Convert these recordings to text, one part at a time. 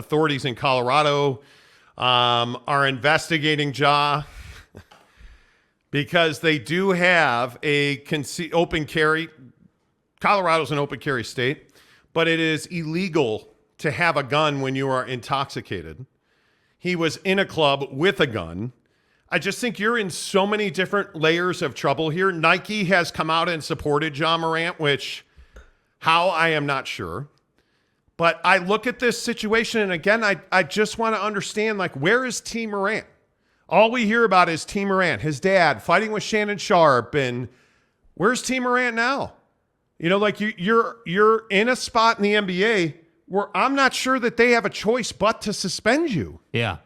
authorities in Colorado are investigating Ja because they do have a open carry. Colorado's an open carry state, but it is illegal to have a gun when you are intoxicated. He was in a club with a gun. I just think you're in so many different layers of trouble here. Nike has come out and supported Ja Morant, which how I am not sure. But I look at this situation, and again, I just want to understand, like, where is T. Morant? All we hear about is T. Morant, his dad, fighting with Shannon Sharp, and where's T. Morant now? You know, like you're in a spot in the NBA where I'm not sure that they have a choice but to suspend you. Yeah.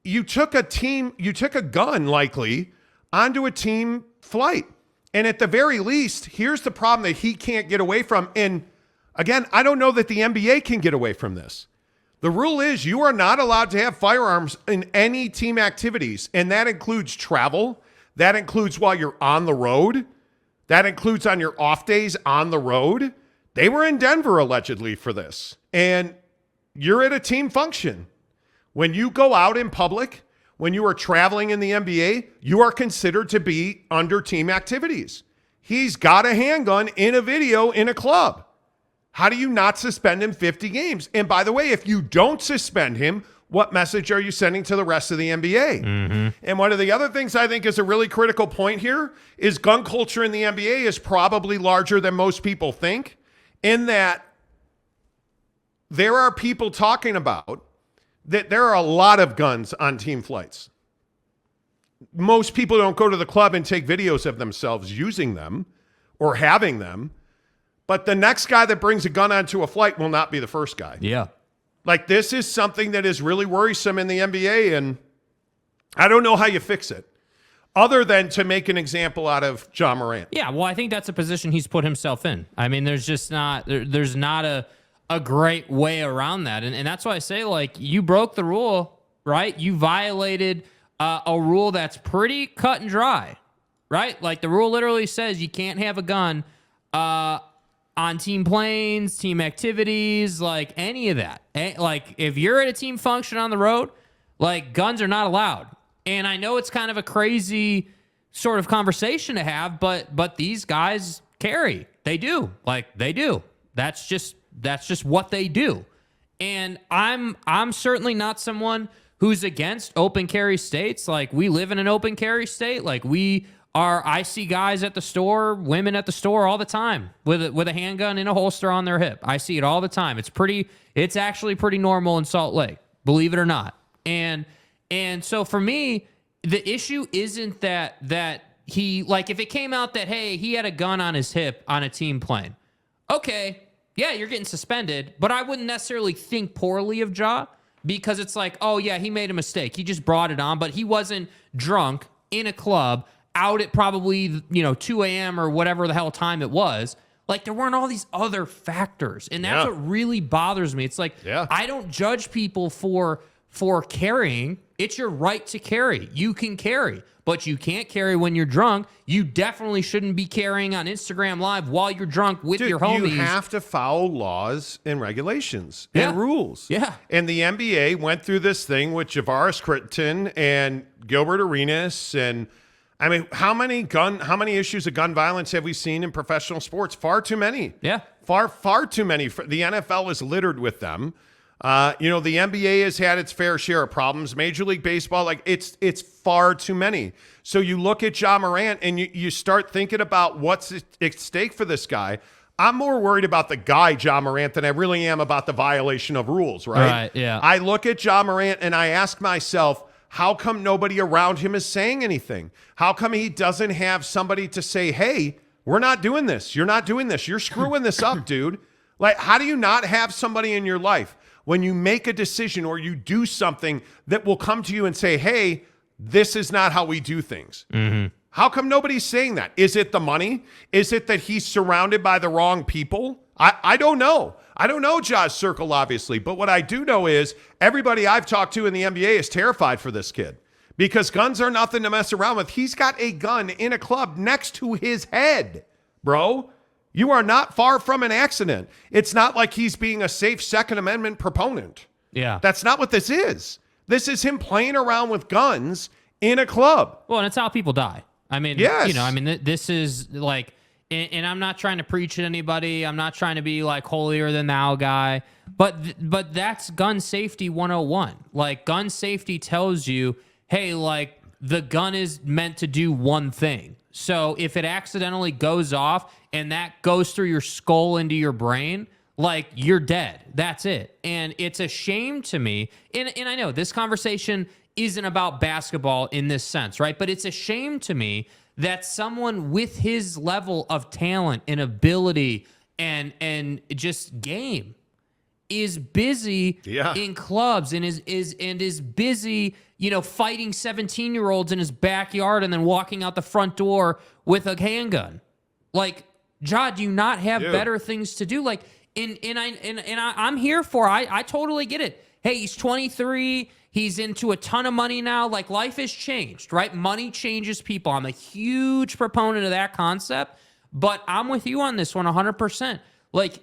You took a gun likely onto a team flight. And at the very least, here's the problem that he can't get away from. And again, I don't know that the NBA can get away from this. The rule is you are not allowed to have firearms in any team activities. And that includes travel. That includes while you're on the road. That includes on your off days on the road. They were in Denver allegedly for this. And you're at a team function. When you go out in public, when you are traveling in the NBA, you are considered to be under team activities. He's got a handgun in a video in a club. How do you not suspend him 50 games? And by the way, if you don't suspend him, what message are you sending to the rest of the NBA? Mm-hmm. And one of the other things I think is a really critical point here is gun culture in the NBA is probably larger than most people think, in that there are people talking about that there are a lot of guns on team flights. Most people don't go to the club and take videos of themselves using them or having them. But the next guy that brings a gun onto a flight will not be the first guy. Yeah. Like, this is something that is really worrisome in the NBA, and I don't know how you fix it other than to make an example out of Ja Morant. Yeah, well, I think that's a position he's put himself in. I mean, there's just not there's not a great way around that. And that's why I say, like, you broke the rule, right? You violated a rule that's pretty cut and dry, right? Like, the rule literally says you can't have a gun on team planes, team activities, like any of that. Like, if you're at a team function on the road, like, guns are not allowed. And I know it's kind of a crazy sort of conversation to have, but these guys carry. They do. Like, they do. That's just what they do. And I'm certainly not someone who's against open carry states. Like, we live in an open carry state. Like, I see guys at the store, women at the store all the time with a handgun in a holster on their hip. I see it all the time. It's actually pretty normal in Salt Lake, believe it or not. And so for me, the issue isn't that he, like, if it came out that, hey, he had a gun on his hip on a team plane, okay, yeah, you're getting suspended, but I wouldn't necessarily think poorly of Ja, because it's like, oh yeah, he made a mistake. He just brought it on, but he wasn't drunk in a club out at probably, 2 a.m. or whatever the hell time it was. Like, there weren't all these other factors. And that's what really bothers me. It's like, I don't judge people for carrying. It's your right to carry. You can carry, but you can't carry when you're drunk. You definitely shouldn't be carrying on Instagram Live while you're drunk with your homies. You have to follow laws and regulations and rules. Yeah. And the NBA went through this thing with Javaris Crittenton and Gilbert Arenas. And I mean, how many issues of gun violence have we seen in professional sports? Far too many. Yeah. Far too many. The NFL is littered with them. The NBA has had its fair share of problems. Major League Baseball, like, it's far too many. So you look at Ja Morant and you start thinking about what's at stake for this guy. I'm more worried about the guy, Ja Morant, than I really am about the violation of rules, right? Right, yeah. I look at Ja Morant and I ask myself, how come nobody around him is saying anything? How come he doesn't have somebody to say, hey, we're not doing this. You're not doing this. You're screwing this up, dude. Like, how do you not have somebody in your life when you make a decision or you do something that will come to you and say, hey, this is not how we do things? Mm-hmm. How come nobody's saying that? Is it the money? Is it that he's surrounded by the wrong people? I don't know. I don't know Ja's circle, obviously, but what I do know is everybody I've talked to in the NBA is terrified for this kid because guns are nothing to mess around with. He's got a gun in a club next to his head, bro. You are not far from an accident. It's not like he's being a safe Second Amendment proponent. Yeah. That's not what this is. This is him playing around with guns in a club. Well, and it's how people die. I mean, yes. This is like, and I'm not trying to preach at anybody. I'm not trying to be like holier than thou guy, but that's gun safety 101. Like, gun safety tells you, hey, like, the gun is meant to do one thing. So if it accidentally goes off and that goes through your skull into your brain, like, you're dead. That's it. And it's a shame to me. And I know this conversation isn't about basketball in this sense, right? But it's a shame to me that someone with his level of talent and ability and just game is busy in clubs and is busy, fighting 17-year-olds in his backyard and then walking out the front door with a handgun. Like, Ja, do you not have better things to do? Like, I'm here for it. I totally get it. Hey, he's 23. He's into a ton of money now. Like, life has changed, right? Money changes people. I'm a huge proponent of that concept, but I'm with you on this one 100%. Like,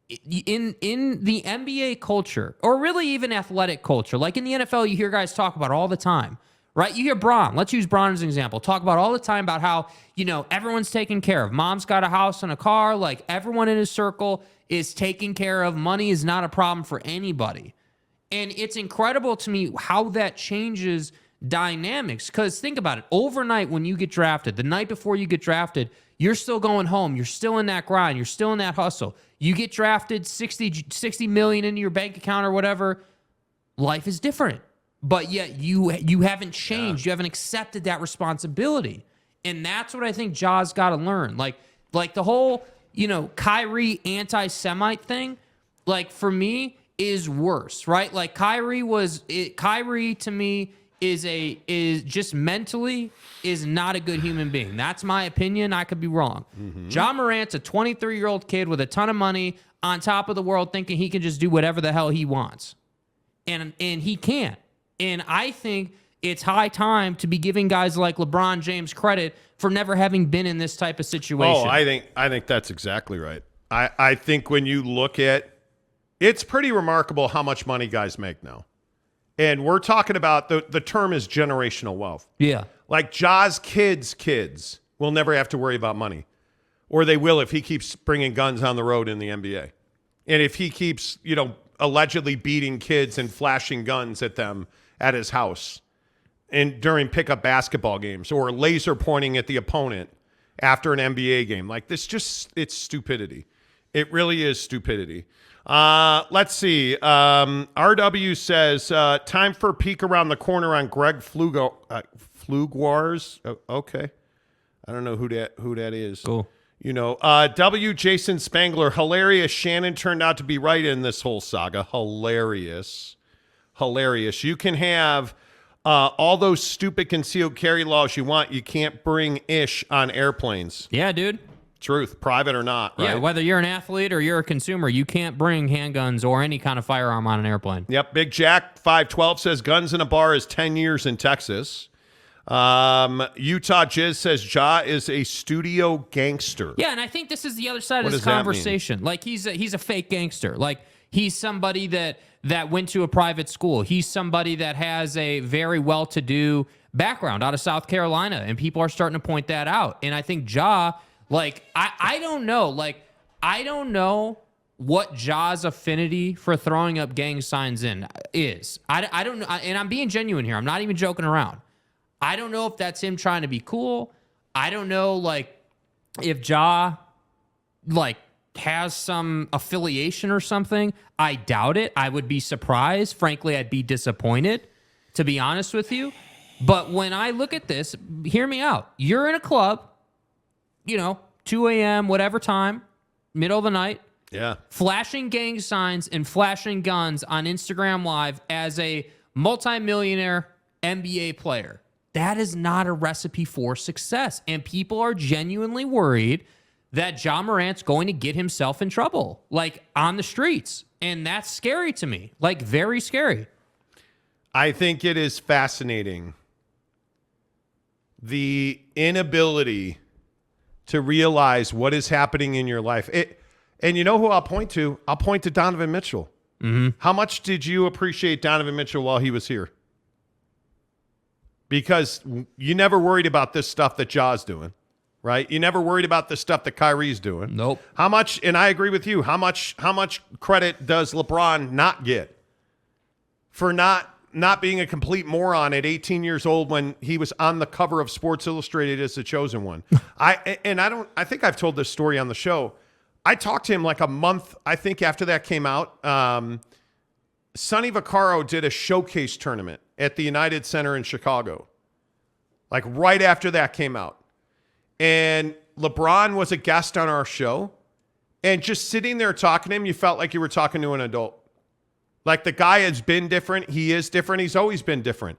in the NBA culture, or really even athletic culture, like in the NFL, you hear guys talk about all the time, right? You hear Bron. Let's use Bron as an example. Talk about all the time about how, everyone's taken care of. Mom's got a house and a car. Like, everyone in his circle is taken care of. Money is not a problem for anybody. And it's incredible to me how that changes dynamics. Because think about it. Overnight, when you get drafted, the night before you get drafted, you're still going home. You're still in that grind. You're still in that hustle. You get drafted, 60 million into your bank account or whatever. Life is different. But yet you haven't changed. You haven't accepted that responsibility. And that's what I think Ja's got to learn. Like the whole, Kyrie anti-Semite thing, like, for me, is worse, right? Like, Kyrie to me is just mentally is not a good human being. That's my opinion. I could be wrong. Ja Morant's a 23-year-old kid with a ton of money on top of the world, thinking he can just do whatever the hell he wants. And he can't. And I think it's high time to be giving guys like LeBron James credit for never having been in this type of situation. Oh, I think that's exactly right. I think when you look at, it's pretty remarkable how much money guys make now. And we're talking about, the term is generational wealth. Yeah. Like, Ja's kids will never have to worry about money. Or they will if he keeps bringing guns on the road in the NBA. And if he keeps, allegedly beating kids and flashing guns at them at his house and during pickup basketball games, or laser pointing at the opponent after an NBA game. Like, it's stupidity. It really is stupidity. Let's see. RW says, time for a peek around the corner on Greg Flugwars. Okay. I don't know who that is. Cool. W. Jason Spangler, hilarious. Shannon turned out to be right in this whole saga. Hilarious. You can have all those stupid concealed carry laws you want. You can't bring ish on airplanes. Yeah, dude. Truth, private or not, right? Yeah, whether you're an athlete or you're a consumer, you can't bring handguns or any kind of firearm on an airplane. Yep. Big Jack 512 says guns in a bar is 10 years in Texas. Utah Jizz says Ja is a studio gangster. Yeah, and I think this is the other side of this conversation. Like, he's a fake gangster. Like, he's somebody that went to a private school. He's somebody that has a very well-to-do background out of South Carolina, and people are starting to point that out. And I think Ja, like, I don't know. Like, I don't know what Ja's affinity for throwing up gang signs is. I don't know. And I'm being genuine here. I'm not even joking around. I don't know if that's him trying to be cool. I don't know, like, if Ja, like, has some affiliation or something. I doubt it. I would be surprised. Frankly, I'd be disappointed, to be honest with you. But when I look at this, hear me out. You're in a club, 2 a.m., whatever time, middle of the night. Yeah. Flashing gang signs and flashing guns on Instagram Live as a multimillionaire NBA player. That is not a recipe for success. And people are genuinely worried that Ja Morant's going to get himself in trouble, like, on the streets. And that's scary to me, like, very scary. I think it is fascinating, the inability to realize what is happening in your life. And you know who I'll point to? I'll point to Donovan Mitchell. How much did you appreciate Donovan Mitchell while he was here? Because you never worried about this stuff that Ja's doing, right? You never worried about the stuff that Kyrie's doing. Nope. How much, and I agree with you, how much credit does LeBron not get for not being a complete moron at 18 years old when he was on the cover of Sports Illustrated as the chosen one? I think I've told this story on the show. I talked to him like a month, I think, after that came out. Sonny Vaccaro did a showcase tournament at the United Center in Chicago, like right after that came out. And LeBron was a guest on our show. And just sitting there talking to him, you felt like you were talking to an adult. Like the guy has been different. He is different. He's always been different.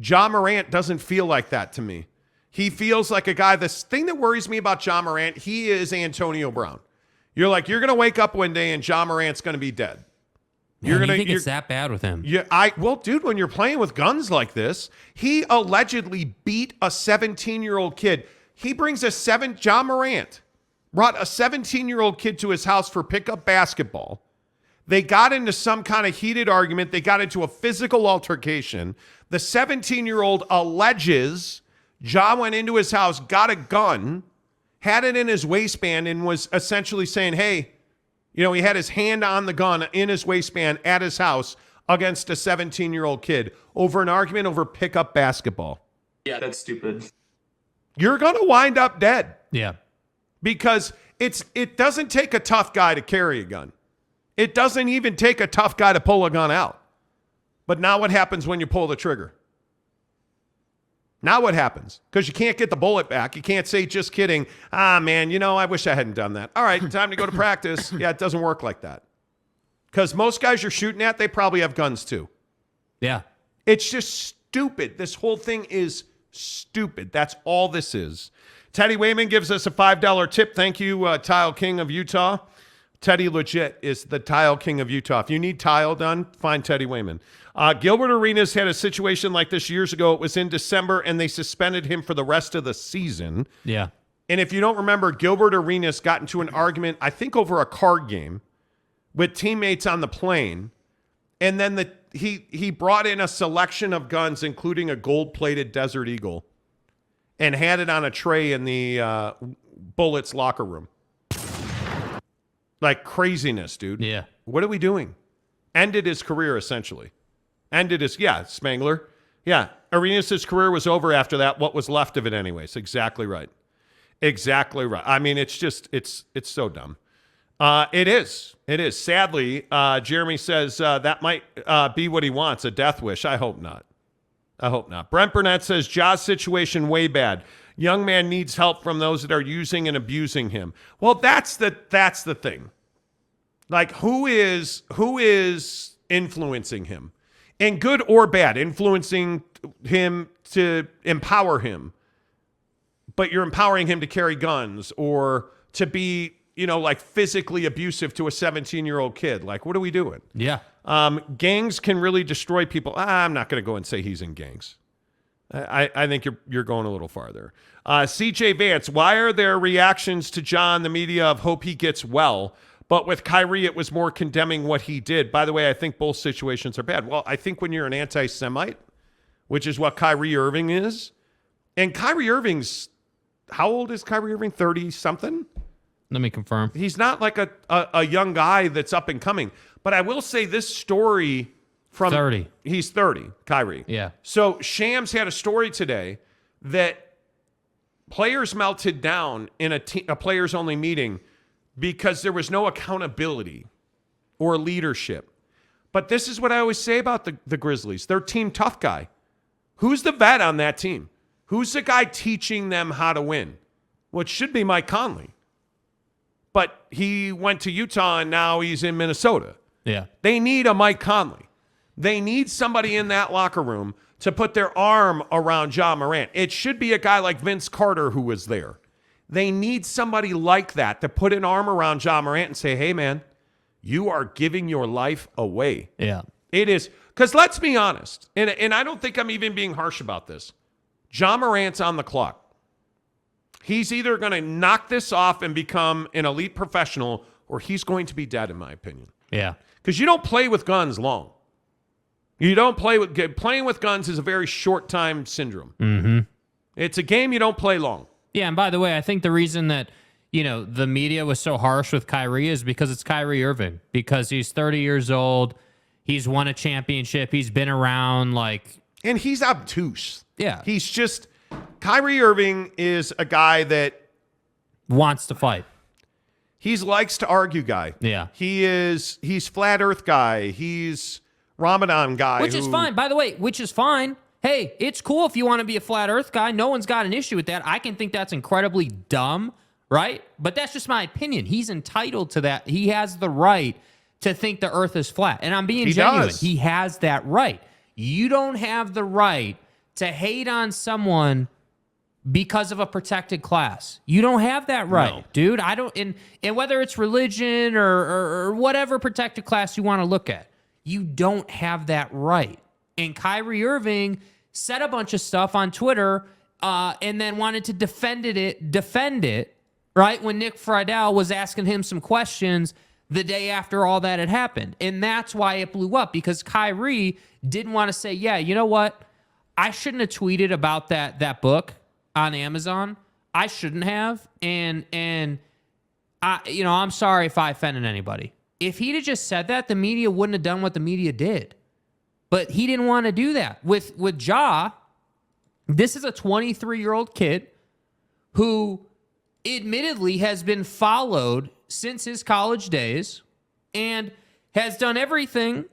Ja Morant doesn't feel like that to me. He feels like a guy. The thing that worries me about Ja Morant, he is Antonio Brown. You're like, you're going to wake up one day and Ja Morant's going to be dead. You think it's that bad with him? Well, dude, when you're playing with guns like this, he allegedly beat a 17-year-old kid. He brings Ja Morant brought a 17-year-old kid to his house for pickup basketball. They got into some kind of heated argument. They got into a physical altercation. The 17-year-old alleges Ja went into his house, got a gun, had it in his waistband, and was essentially saying, hey, he had his hand on the gun in his waistband at his house against a 17-year-old kid over an argument over pickup basketball. Yeah, that's stupid. You're going to wind up dead. Yeah. Because it doesn't take a tough guy to carry a gun. It doesn't even take a tough guy to pull a gun out. But now what happens when you pull the trigger? Now what happens? Because you can't get the bullet back. You can't say, just kidding. Man, I wish I hadn't done that. All right, time to go to practice. Yeah, it doesn't work like that. Because most guys you're shooting at, they probably have guns too. Yeah. It's just stupid. This whole thing is stupid. That's all this is. Teddy Wayman gives us a $5 tip. Thank you, Tile King of Utah. Teddy legit is the tile king of Utah. If you need tile done, find Teddy Wayman. Gilbert Arenas had a situation like this years ago. It was in December, and they suspended him for the rest of the season. Yeah. And if you don't remember, Gilbert Arenas got into an argument, I think over a card game, with teammates on the plane. And then he brought in a selection of guns, including a gold-plated Desert Eagle, and had it on a tray in the Bullets locker room. Like craziness, dude. Yeah. What are we doing? Ended his career, essentially. Spangler. Yeah. Arenas' career was over after that. What was left of it anyways? Exactly right. Exactly right. I mean, it's just, it's so dumb. It is. Sadly, Jeremy says that might be what he wants, a death wish. I hope not. Brent Burnett says, Ja's situation way bad. Young man needs help from those that are using and abusing him. Well, that's the thing. Like, who is influencing him? And good or bad, influencing him to empower him. But you're empowering him to carry guns or to be, like physically abusive to a 17-year-old kid. Like, what are we doing? Yeah. Gangs can really destroy people. I'm not going to go and say he's in gangs. I think you're going a little farther. CJ Vance, why are there reactions to John, the media, of hope he gets well? But with Kyrie, it was more condemning what he did. By the way, I think both situations are bad. Well, I think when you're an anti-Semite, which is what Kyrie Irving is, and Kyrie Irving's, how old is Kyrie Irving? 30-something? Let me confirm. He's not like a young guy that's up and coming. But I will say this story from 30. He's 30, Kyrie. Yeah. So Shams had a story today that players melted down in a players-only meeting because there was no accountability or leadership. But this is what I always say about the Grizzlies. They're team tough guy. Who's the vet on that team? Who's the guy teaching them how to win? Well, it should be Mike Conley. But he went to Utah, and now he's in Minnesota. Yeah. They need a Mike Conley. They need somebody in that locker room to put their arm around Ja Morant. It should be a guy like Vince Carter who was there. They need somebody like that to put an arm around Ja Morant and say, hey, man, you are giving your life away. Yeah. It is. Because let's be honest, and I don't think I'm even being harsh about this. Ja Morant's on the clock. He's either going to knock this off and become an elite professional, or he's going to be dead, in my opinion. Yeah. Because you don't play with guns long. You don't play with playing with guns is a very short time syndrome. Mm-hmm. It's a game you don't play long. Yeah, and by the way, I think the reason that the media was so harsh with Kyrie is because it's Kyrie Irving. Because he's 30 years old, he's won a championship, he's been around and he's obtuse. Yeah, he's just Kyrie Irving is a guy that wants to fight. He likes to argue guy. Yeah, he's flat Earth guy. He's Ramadan guy, which is fine. By the way, which is fine. Hey, it's cool if you want to be a flat Earth guy. No one's got an issue with that. I can think that's incredibly dumb, right? But that's just my opinion. He's entitled to that. He has the right to think the Earth is flat. And I'm being genuine. Does. He has that right. You don't have the right to hate on someone because of a protected class. You don't have that right, no. dude. I don't. And whether it's religion or whatever protected class you want to look at, you don't have that right. And Kyrie Irving said a bunch of stuff on Twitter and then wanted to defend it, right, when Nick Friedel was asking him some questions the day after all that had happened. And that's why it blew up, because Kyrie didn't want to say, yeah, you know what? I shouldn't have tweeted about that book on Amazon. I shouldn't have. And I'm sorry if I offended anybody. If he'd have just said that, the media wouldn't have done what the media did. But he didn't want to do that. With Ja, this is a 23-year-old kid who admittedly has been followed since his college days and has done everything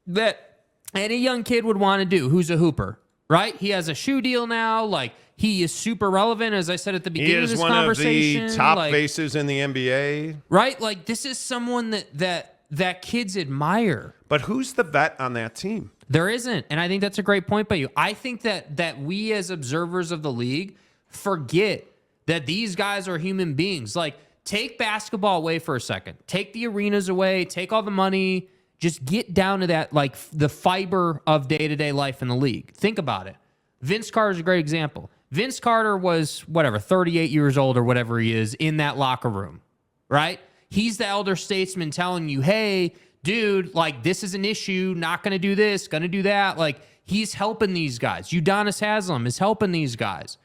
that any young kid would want to do who's a hooper, right? He has a shoe deal now. He is super relevant, as I said at the beginning of this conversation. He is one of the top faces in the NBA. Right? This is someone that kids admire. But who's the vet on that team? There isn't. And I think that's a great point by you. I think that we as observers of the league forget that these guys are human beings. Take basketball away for a second. Take the arenas away. Take all the money. Just get down to that, the fiber of day-to-day life in the league. Think about it. Vince Carter's a great example. Vince Carter was, 38 years old or whatever he is in that locker room, right? He's the elder statesman telling you, hey, dude, this is an issue, not going to do this, going to do that. He's helping these guys. Udonis Haslem is helping these guys.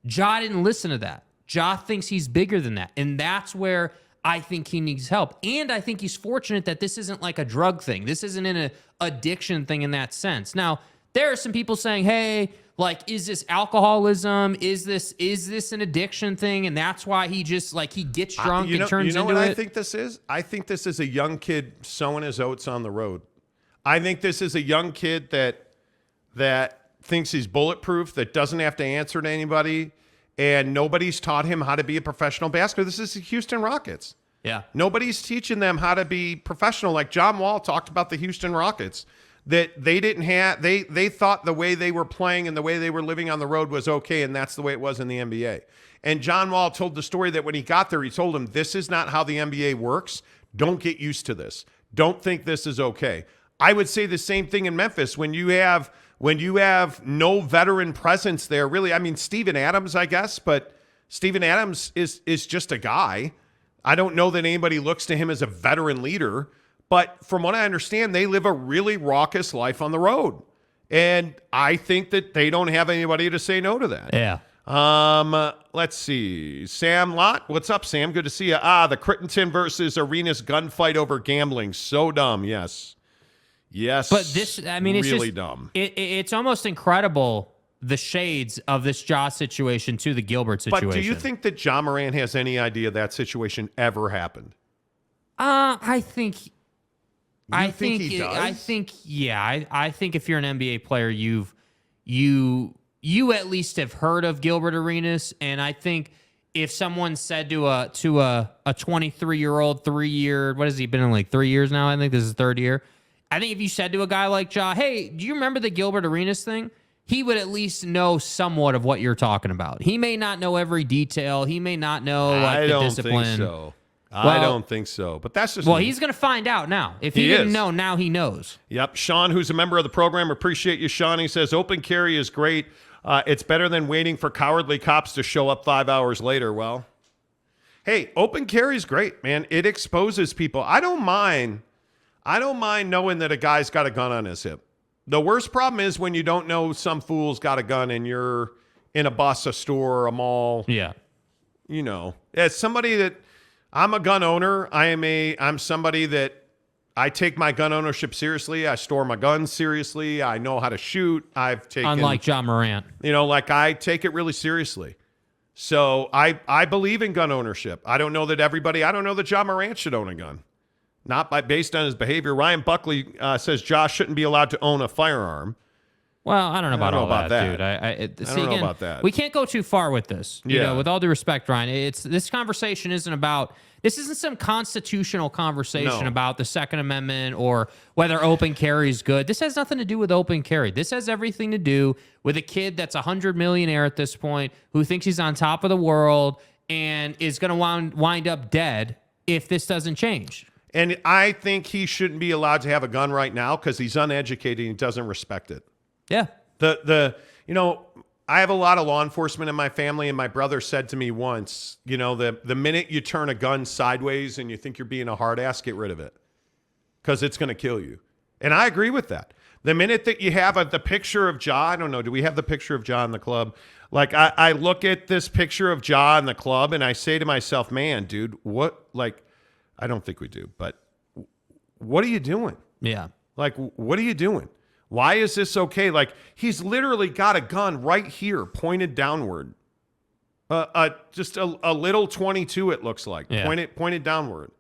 Ja didn't listen to that. Ja thinks he's bigger than that. And that's where I think he needs help. And I think he's fortunate that this isn't a drug thing. This isn't an addiction thing in that sense. Now, there are some people saying, hey, is this alcoholism? Is this an addiction thing? And that's why he just he gets drunk and turns into it. You know what I think this is? I think this is a young kid sowing his oats on the road. I think this is a young kid that thinks he's bulletproof, that doesn't have to answer to anybody, and nobody's taught him how to be a professional basketballer. This is the Houston Rockets. Yeah. Nobody's teaching them how to be professional. Like John Wall talked about the Houston Rockets, that they didn't have, they thought the way they were playing and the way they were living on the road was okay, and that's the way it was in the NBA. And John Wall told the story that when he got there, he told him, this is not how the NBA works. Don't get used to this. Don't think this is okay. I would say the same thing in Memphis. When you have no veteran presence there, really, I mean, Steven Adams, I guess, but Steven Adams is just a guy. I don't know that anybody looks to him as a veteran leader, but from what I understand, they live a really raucous life on the road. And I think that they don't have anybody to say no to that. Yeah. Let's see. Sam Lott. What's up, Sam? Good to see you. The Crittenton versus Arenas gunfight over gambling. So dumb. Yes. Yes. But this, I mean, it's really just dumb. It's almost incredible, the shades of this Ja situation to the Gilbert situation. But do you think that Ja Morant has any idea that situation ever happened? I think he does? I think if you're an NBA player, you at least have heard of Gilbert Arenas, and I think if someone said to a 23-year-old, 3-year, what has he been in 3 years now? I think this is his third year. I think if you said to a guy like Ja, hey, do you remember the Gilbert Arenas thing? He would at least know somewhat of what you're talking about. He may not know every detail. He may not know the discipline. I don't think so. I don't think so. But that's just he's going to find out now. If he didn't know, now he knows. Yep. Sean, who's a member of the program, appreciate you, Sean. He says open carry is great. It's better than waiting for cowardly cops to show up 5 hours later. Well, hey, open carry is great, man. It exposes people. I don't mind knowing that a guy's got a gun on his hip. The worst problem is when you don't know some fool's got a gun and you're in a bus, a store, a mall. Yeah. You know, as somebody that I'm a gun owner, I'm somebody that I take my gun ownership seriously. I store my guns seriously. I know how to shoot. Unlike Ja Morant. I take it really seriously. So I believe in gun ownership. I don't know that Ja Morant should own a gun. Not based on his behavior. Ryan Buckley says Josh shouldn't be allowed to own a firearm. Well, I don't know about that, dude. I don't know about that. We can't go too far with this. You know, with all due respect, Ryan, this conversation this isn't some constitutional conversation about the Second Amendment or whether open carry is good. This has nothing to do with open carry. This has everything to do with a kid that's 100 millionaire at this point who thinks he's on top of the world and is going to wind up dead if this doesn't change. And I think he shouldn't be allowed to have a gun right now because he's uneducated and he doesn't respect it. Yeah. I have a lot of law enforcement in my family, and my brother said to me once, the minute you turn a gun sideways and you think you're being a hard ass, get rid of it because it's going to kill you. And I agree with that. The minute that you have the picture of Ja, I don't know, do we have the picture of Ja in the club? Like, I look at this picture of Ja in the club and I say to myself, man, dude, what, like, I don't think we do, but what are you doing? Yeah. Like, what are you doing? Why is this okay? Like, he's literally got a gun right here pointed downward. Just a little 22, it looks like, pointed downward.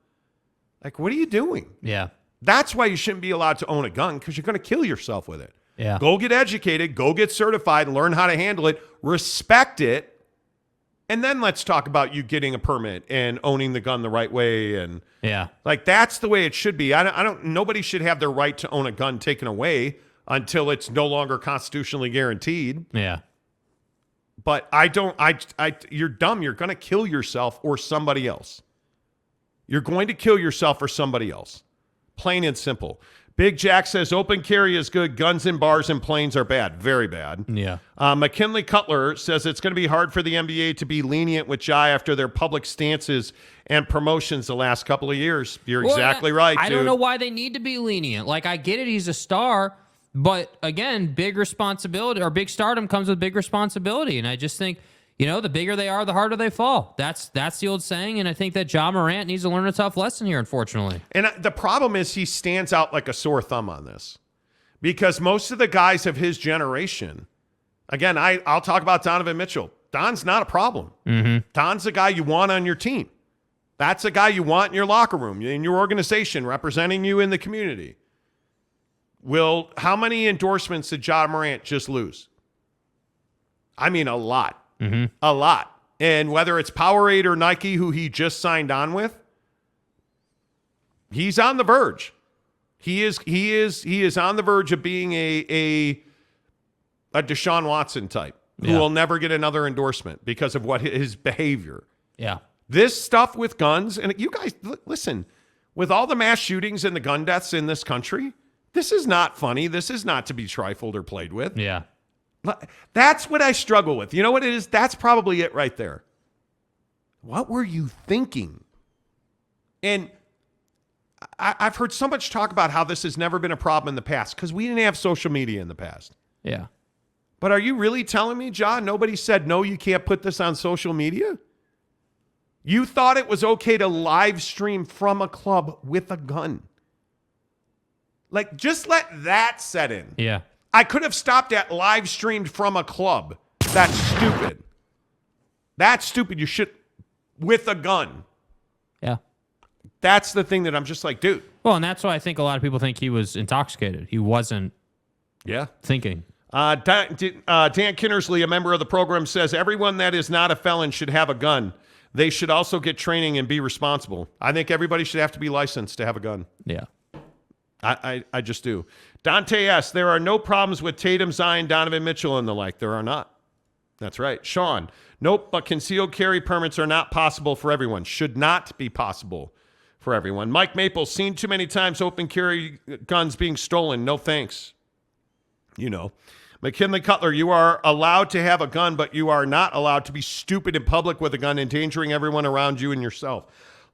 Like, what are you doing? Yeah. That's why you shouldn't be allowed to own a gun, because you're going to kill yourself with it. Yeah. Go get educated, go get certified, learn how to handle it, respect it, and then let's talk about you getting a permit and owning the gun the right way. And like, that's the way it should be. Nobody should have their right to own a gun taken away until it's no longer constitutionally guaranteed. Yeah. But you're dumb. You're going to kill yourself or somebody else. You're going to kill yourself or somebody else. Plain and simple. Big Jack says open carry is good. Guns in bars and planes are bad. Very bad. Yeah. McKinley Cutler says it's going to be hard for the NBA to be lenient with Ja after their public stances and promotions the last couple of years. You're exactly right, dude. I don't know why they need to be lenient. Like, I get it. He's a star. But again, big responsibility or big stardom comes with big responsibility. And I just think, the bigger they are, the harder they fall. That's the old saying. And I think that Ja Morant needs to learn a tough lesson here, unfortunately. And the problem is he stands out like a sore thumb on this because most of the guys of his generation, again, I'll talk about Donovan Mitchell. Don's not a problem. Mm-hmm. Don's the guy you want on your team. That's the guy you want in your locker room, in your organization, representing you in the community. How many endorsements did Ja Morant just lose? I mean, a lot. Mm-hmm. A lot. And whether it's Powerade or Nike, who he just signed on with, he's on the verge. He is on the verge of being a Deshaun Watson type who will never get another endorsement because of what his behavior. Yeah. This stuff with guns, and you guys, listen, with all the mass shootings and the gun deaths in this country, this is not funny. This is not to be trifled or played with. Yeah. That's what I struggle with. You know what it is? That's probably it right there. What were you thinking? And I've heard so much talk about how this has never been a problem in the past because we didn't have social media in the past. Yeah. But are you really telling me, John, nobody said, no, you can't put this on social media? You thought it was okay to live stream from a club with a gun. Like, just let that set in. Yeah. I could have stopped at live streamed from a club. That's stupid. That's stupid. You should, with a gun. Yeah. That's the thing that I'm just like, dude. Well, and that's why I think a lot of people think he was intoxicated. He wasn't thinking. Dan Kinnersley, a member of the program, says everyone that is not a felon should have a gun. They should also get training and be responsible. I think everybody should have to be licensed to have a gun. Yeah. I just do. Dante S., there are no problems with Tatum, Zion, Donovan Mitchell, and the like. There are not. That's right. Sean, nope, but concealed carry permits are not possible for everyone. Should not be possible for everyone. Mike Maple, seen too many times open carry guns being stolen. No thanks. McKinley Cutler, you are allowed to have a gun, but you are not allowed to be stupid in public with a gun, endangering everyone around you and yourself.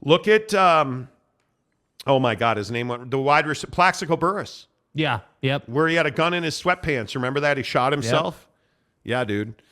Look at, oh my God, his name went, the wide receiver, Plaxico Burress. Yeah. Yep. Where he had a gun in his sweatpants. Remember that? He shot himself. Yep. Yeah, dude.